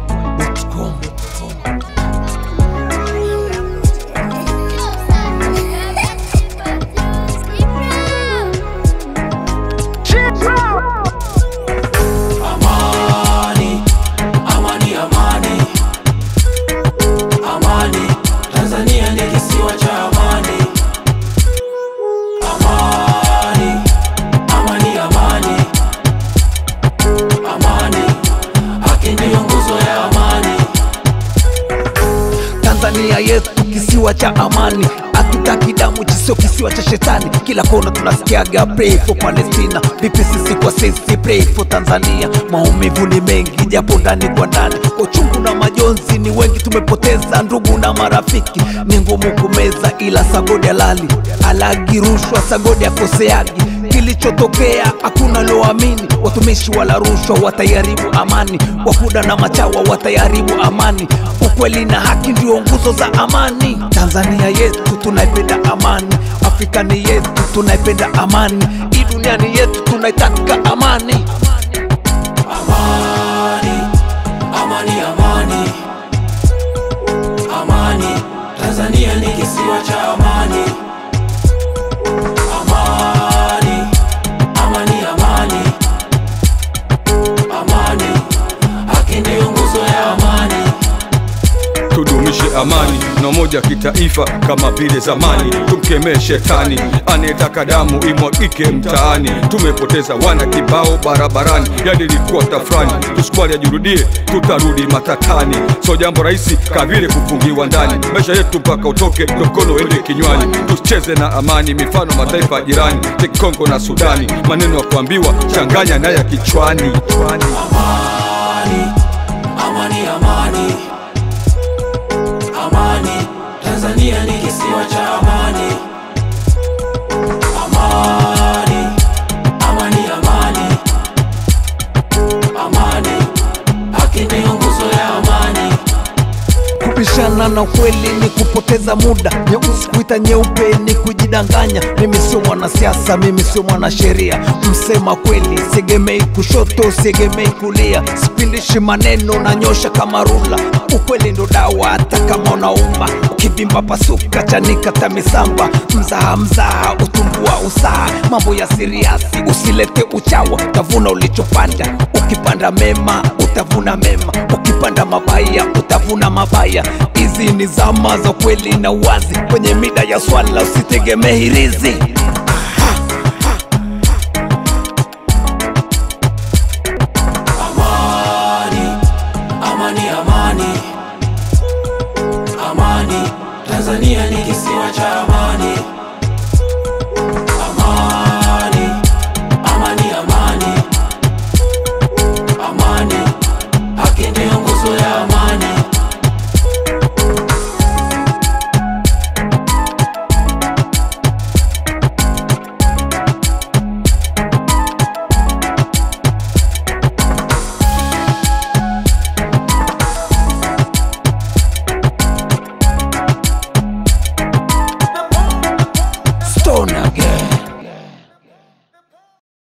Worldwide.com. Amani, amani, amani, amani. Tanzania ni kisiwa cha amani. Amani, amani, amani, amani. Haki ndiyo nguzo ya amani. Tanzania yetu kisiwa cha amani, hatutaki damu jisio kisiwa cha shetani. Kila kona tunasikiaga pray for Palestina, vipi sisi kwa sisi pray for Tanzania. Maumivu ni mengi japo ndani kwa ndani, uchungu na majonzi ni wengi, tumepoteza ndugu na marafiki. Ni ngumu kumeza ila sagodi halali, alagi rushwa sagodi akoseagi. Kilichotokea hakuna loamini, watumishi wala rushwa watayaribu amani, wakuda na machawa watayaribu amani. Ukweli na haki ndio nguzo za amani. Tanzania yetu tunaipenda amani, Afrika ni yetu tunaipenda amani, hii dunia ni yetu tunaitaka amani. Amani, amani, amani, amani. Tanzania ni kisiwa cha amani. Amani, amani, amani, amani. Haki ndiyo nguzo ya amani. Tudumishe amani na umoja kitaifa kama vile zamani. Tumkemee shetani anayetaka damu imwagike mtaani. Tumepoteza wana kibao barabarani, yani ilikuwa tafrani. Tusikubali ajirudie, tutarudi matatani. So jambo rahisi kavile kufungiwa ndani, maisha yetu mpaka utoke mkono uende kinywani. Tucheze na amani, mifano mataifa jirani, Kongo na Sudani. Maneno ya kuambiwa changanya na ya kichwani. Amani, amani, amani, amani. Tanzania ni kisiwa cha amani. Amani, amani, amani, amani. Haki ndiyo nguzo ya amani. Kubishana na ukweli ni kupoteza muda, nyeusi kuita nyeupe ni kujidanganya. Mimi sio mwanasiasa, mimi sio mwanasheria, msema kweli siegemei kushoto, siegemei kulia, sipindishi maneno na nyosha kama rula. Ukweli ndo dawa hata kama unauma, ukivimba pasuka chanika tamisamba. Mzaha mzaha utumbua usaha, mambo ya siriasi usilete uchawa. Utavuna ulichopanda, ukipanda mema utavuna mema, ukipanda mabaya utavuna mabaya. Hizi ni zama za kweli na uwazi, kwenye mida ya swala usitegemee hirizi. Amani, amani, amani, amani. Tanzania ni kisiwa cha amani.